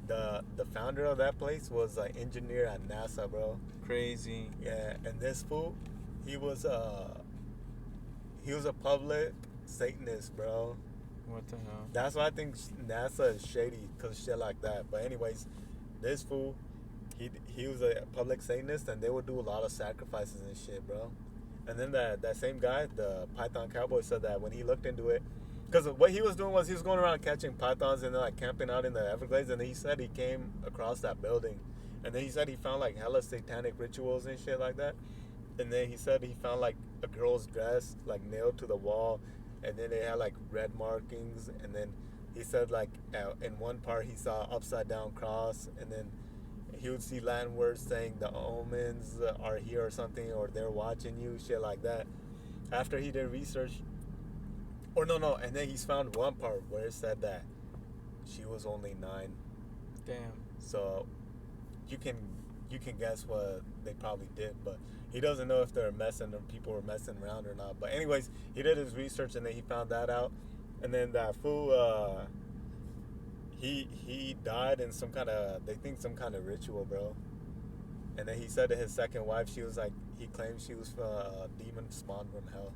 The founder of that place was an engineer at NASA, bro. Crazy. Yeah, and this fool, he was a public Satanist, bro. What the hell? That's why I think NASA is shady, cause shit like that. But anyways, this fool, he was a public Satanist, and they would do a lot of sacrifices and shit, bro. And then that same guy, the Python Cowboy, said that when he looked into it, because what he was doing was he was going around catching pythons and then like camping out in the Everglades, and he said he came across that building, and then he said he found like hella satanic rituals and shit like that, and then he said he found like a girl's dress like nailed to the wall, and then it had like red markings, and then he said like in one part he saw upside down cross, and then he would see Latin words saying the omens are here or something, or they're watching you, shit like that. After he did research, and then he's found one part where it said that she was only 9. Damn. So you can guess what they probably did, but he doesn't know if they're messing or people were messing around or not. But anyways, he did his research and then he found that out, and then that fool he died in some kind of ritual, bro. And then he said to his second wife, she was like, he claimed she was a demon spawned from hell.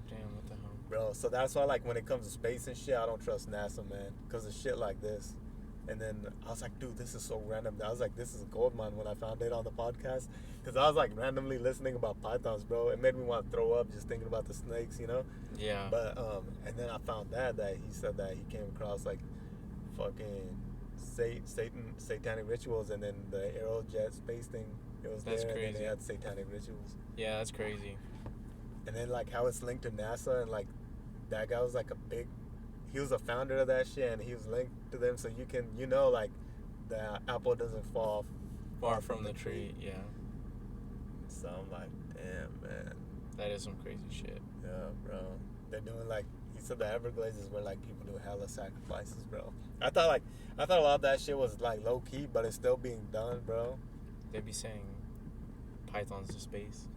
Damn, what the hell? Bro, so that's why, like, when it comes to space and shit, I don't trust NASA, man, because of shit like this. And then I was like, dude, this is so random. I was like, this is a gold mine when I found it on the podcast. Because I was like randomly listening about pythons, bro. It made me want to throw up just thinking about the snakes, you know? Yeah. But, and then I found that he said that he came across like fucking satanic rituals, and then the Aerojet space thing, it was That's there, crazy. and then they had satanic rituals. Yeah, that's crazy. And then like how it's linked to NASA, and like that guy was like he was a founder of that shit, and he was linked to them, so you can, you know, like the apple doesn't fall Far from the tree. Yeah. So I'm like, damn, man. That is some crazy shit. Yeah, bro. They're doing like, he said the Everglades is where like people do hella sacrifices, bro. I thought a lot of that shit was like low key, but it's still being done, bro. They be saying pythons to space.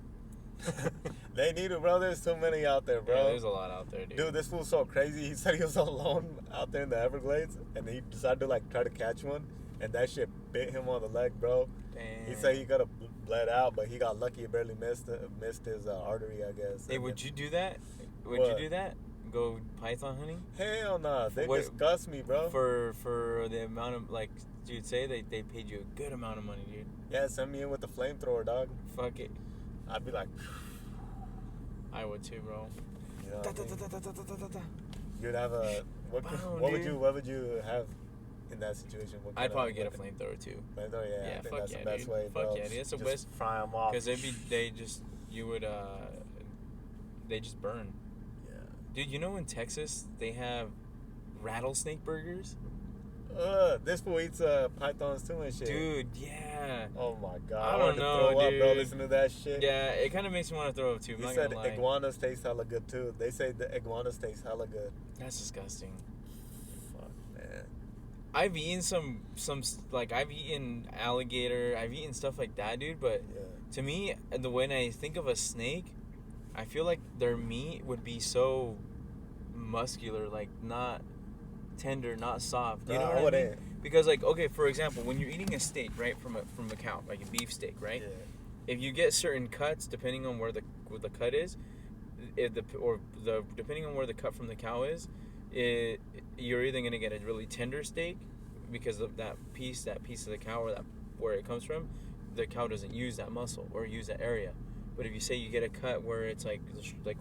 They need it, bro. There's too many out there, bro. Yeah, there's a lot out there, dude. Dude, this fool's so crazy. He said he was alone out there in the Everglades, and he decided to like try to catch one, and that shit bit him on the leg, bro. Damn. He said he could have bled out, but he got lucky. He barely missed his artery, I guess. Hey, would you do that? Would What? you do that? Go python hunting? Hell nah. They Wait, disgust me, bro. For the amount of, like, dude, say they paid you a good amount of money, dude. Yeah, send me in with the flamethrower, dog. Fuck it. I'd be like, I would too, bro. you know Da, what da, I mean? da, da, da, da, da, da. You'd have a what Boom, would you have in that situation? What I'd kind probably of get a weapon? flamethrower too. Flamethrower, yeah. Yeah, I think fuck that's yeah, the best dude. way, Fuck bro. yeah, dude. That's the Just best. fry them off. Because they just burn. Yeah. Dude, you know in Texas they have rattlesnake burgers? This fool eats pythons too and shit. Dude, yeah. Oh my god. I I don't wanted to know, throw up, bro. dude. Listen to that shit. Yeah, it kind of makes me want to throw up too. I'm He not said gonna lie. iguanas taste hella good too. They say the iguanas taste hella good. That's disgusting. Fuck, man. I've eaten some like I've eaten alligator, I've eaten stuff like that, dude. But Yeah. to me, when I think of a snake, I feel like their meat would be so muscular, like not tender, not soft. You know what I mean? Because like, okay, for example, when you're eating a steak, right, from a cow, like a beef steak, right? Yeah. If you get certain cuts, depending on where the cut is, depending on where the cut from the cow is, you're either gonna get a really tender steak because of that piece of the cow or that where it comes from, the cow doesn't use that muscle or use that area. But if you say you get a cut where it's like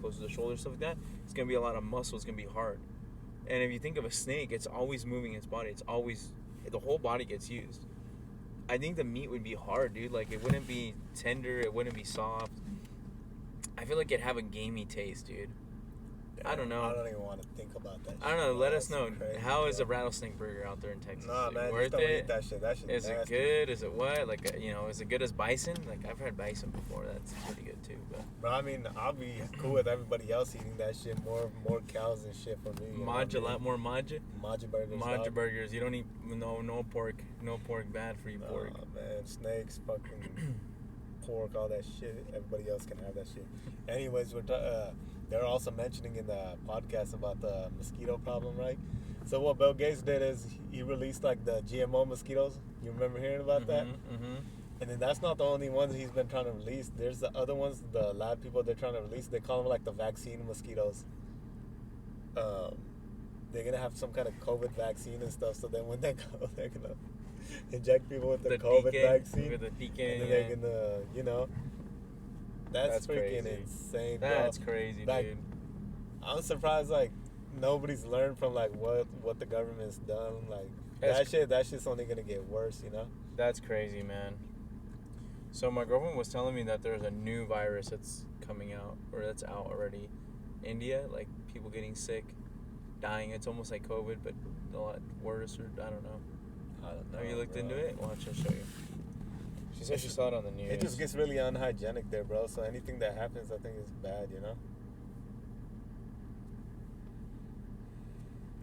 close to the shoulder, stuff like that, it's gonna be a lot of muscle. It's gonna be hard. And if you think of a snake, it's always moving its body. It's always the whole body gets used. I think the meat would be hard, dude. Like it wouldn't be tender. It wouldn't be soft. I feel like it'd have a gamey taste, dude. I don't know. I don't even want to think about that. I don't know. Shit, Let bro. us know. That's crazy, How is bro. a rattlesnake burger out there in Texas? Nah, Is it man, worth just don't it? eat that shit. That shit Is it nasty. good? Is it what? Like, is it good as bison? Like, I've had bison before. That's pretty good too. But Bro, I mean, I'll be cool with everybody else eating that shit. More cows and shit for me. You know what I Maja, a mean? lot more Maja. Maja burgers. Maja dog. burgers. You don't eat no pork. No pork bad for you, pork. Man, snakes, fucking pork, all that shit. Everybody else can have that shit. Anyways, they're also mentioning in the podcast about the mosquito problem, right? So what Bill Gates did is he released like the GMO mosquitoes. You remember hearing about that? Mm-hmm. And then that's not the only ones he's been trying to release. There's the other ones, the lab people they're trying to release. They call them like the vaccine mosquitoes. They're gonna have some kind of COVID vaccine and stuff. So then when they go, they're gonna inject people with the COVID vaccine. With the PK. And then they're gonna, you know, that's freaking crazy. insane, bro. That's crazy, Like, dude. I'm surprised like nobody's learned from like what the government's done. Like That's that shit's only gonna get worse, you know. That's crazy, man. So my girlfriend was telling me that there's a new virus that's coming out, or that's out already. India, like people getting sick, dying. It's almost like COVID, but a lot worse, or I don't know. I don't know. Have you looked bro. into it? Watch, I'll show you. She said she saw it on the news. It just gets really unhygienic there, bro. So anything that happens, I think is bad, you know.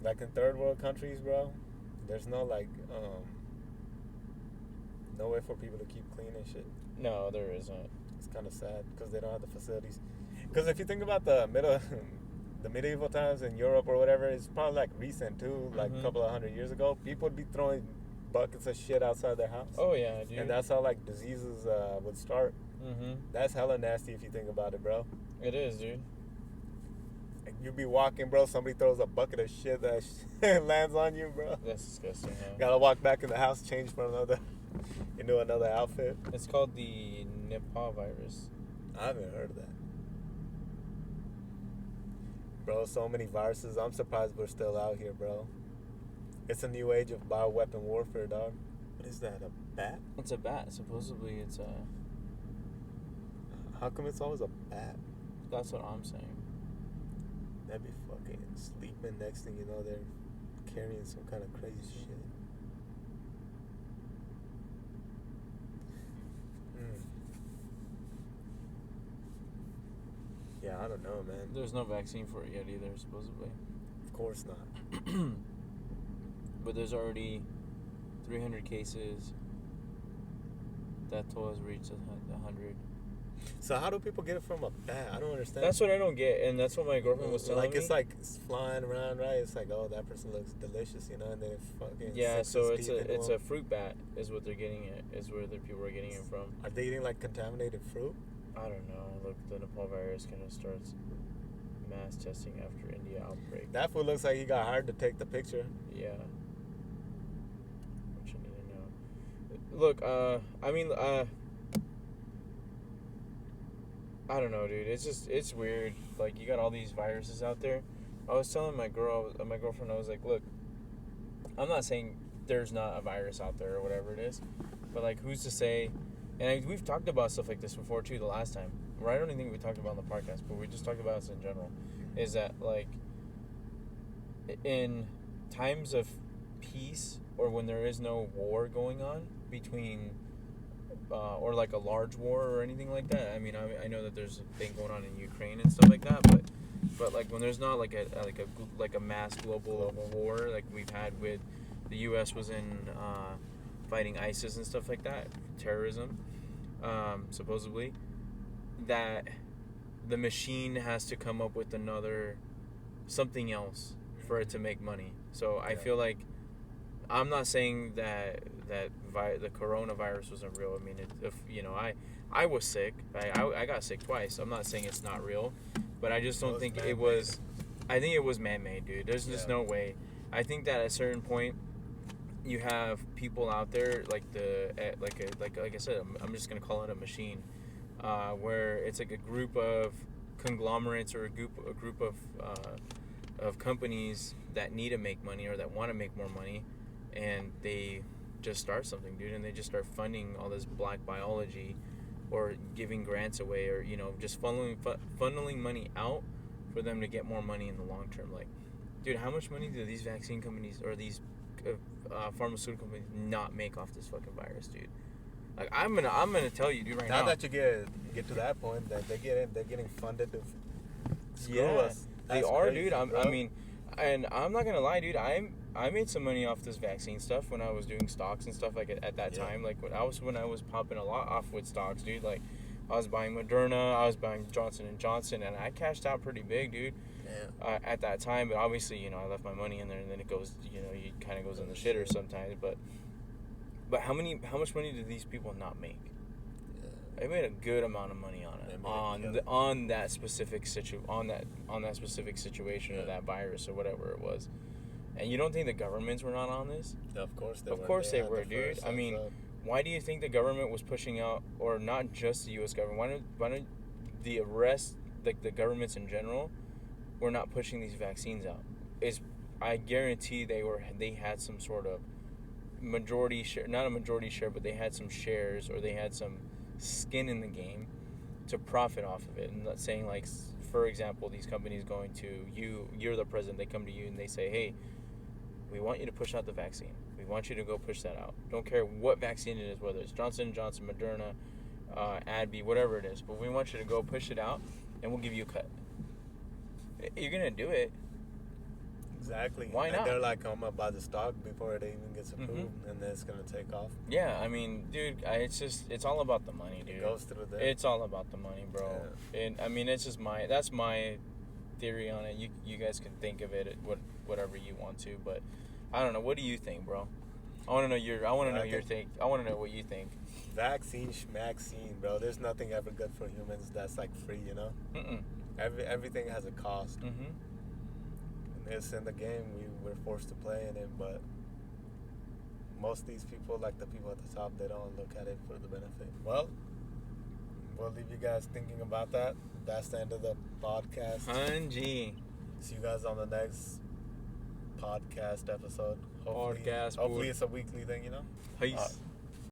Like in third world countries, bro, there's no like no way for people to keep clean and shit. No, there isn't. It's kind of sad because they don't have the facilities. Because if you think about the medieval times in Europe or whatever, it's probably like recent too, like a couple of 100 years ago. People would be throwing buckets of shit outside their house. Oh yeah, dude. And that's how like diseases would start. Mm-hmm. That's hella nasty if you think about it, bro. It is, dude. You be walking, bro. Somebody throws a bucket of shit that lands on you, bro. That's disgusting. Huh? Gotta walk back in the house, change for another, into another outfit. It's called the Nipah virus. I haven't heard of that, bro. So many viruses. I'm surprised we're still out here, bro. It's a new age of bioweapon warfare, dog. What is that? A bat? It's a bat. Supposedly, it's a. How come it's always a bat? That's what I'm saying. That'd be fucking sleeping. Next thing you know, they're carrying some kind of crazy shit. Yeah, I don't know, man. There's no vaccine for it yet either, supposedly. Of course not. But there's already 300 cases. Death toll has reached 100. So how do people get it from a bat? I don't understand. That's what I don't get, and that's what my girlfriend was telling me. It's like it's flying around, right? It's like, oh, that person looks delicious, you know, and then it fucking so it's a fruit bat is what they're getting it, is where the people are getting it from. Are they eating like contaminated fruit? I don't know. Look, the Nipah virus kind of starts mass testing after India outbreak. That fool looks like he got hired to take the picture. Yeah. What you need to know. Look, I don't know, dude. It's weird. Like, you got all these viruses out there. I was telling my girlfriend, I was like, look, I'm not saying there's not a virus out there or whatever it is, but like, who's to say? And we've talked about stuff like this before too. The last time, or I don't even think we talked about on the podcast, but we just talked about this in general. Is that like, in times of peace or when there is no war going on between. Or like a large war or anything like that. I mean, I know that there's a thing going on in Ukraine and stuff like that, but like when there's not like a mass global war like we've had with the U.S. was in fighting ISIS and stuff like that, terrorism, supposedly, that the machine has to come up with something else for it to make money. So I feel like I'm not saying that the coronavirus wasn't real. I mean, I was sick. I got sick twice. I'm not saying it's not real, but I just don't think it was. I think it was man-made, dude. There's just no way. I think that at a certain point, you have people out there like I said, I'm just gonna call it a machine, where it's like a group of conglomerates or a group of companies that need to make money or that want to make more money, and they just start something, dude, and they just start funding all this black biology or giving grants away or, just funneling money out for them to get more money in the long term. Like, dude, how much money do these vaccine companies or these pharmaceutical companies not make off this fucking virus, dude? Like, I'm gonna tell you, dude, right now. Now that you get to that point, that they're getting funded to screw us. They are, dude. I mean, and I'm not gonna lie, dude. I made some money off this vaccine stuff when I was doing stocks and stuff like at that time. Like when I was popping a lot off with stocks, dude. Like I was buying Moderna, I was buying Johnson & Johnson, and I cashed out pretty big, dude. At that time, but obviously, I left my money in there, and then it goes, it kind of goes in the shitter sometimes. But how much money did these people not make? They made a good amount of money on it, on that specific situation of that virus or whatever it was. And you don't think the governments were not on this? Of course they were. Of course they were, dude. I mean, why do you think the government was pushing out, or not just the U.S. government? Why don't the rest, like the governments in general, were not pushing these vaccines out? I guarantee they had some sort of majority share, not a majority share, but they had some shares or they had some skin in the game to profit off of it. And not saying, like, for example, these companies going to you're the president, they come to you and they say, hey, we want you to push out the vaccine. We want you to go push that out. Don't care what vaccine it is, whether it's Johnson & Johnson, Moderna, AbbVie, whatever it is, but we want you to go push it out and we'll give you a cut. You're going to do it. Exactly. Why not? And they're like, I'm going to buy the stock before it even gets approved, and then it's going to take off. Yeah, I mean, dude, it's all about the money, dude. It goes through there. It's all about the money, bro. Yeah. And I mean, that's my theory on it. You guys can think of it whatever you want to, but I don't know. What do you think, bro? I want to know your take. I want to know what you think. Vaccine, bro. There's nothing ever good for humans that's like free, Mm-mm. Everything has a cost. Mm-hmm. it's in the game. We're forced to play in it, but most of these people, like the people at the top, they don't look at it for the benefit. Well, we'll leave you guys thinking about that. That's the end of the podcast. Hanji. See you guys on the next podcast episode. Hopefully Podcast, hopefully boy. it's a weekly thing, you know? Peace.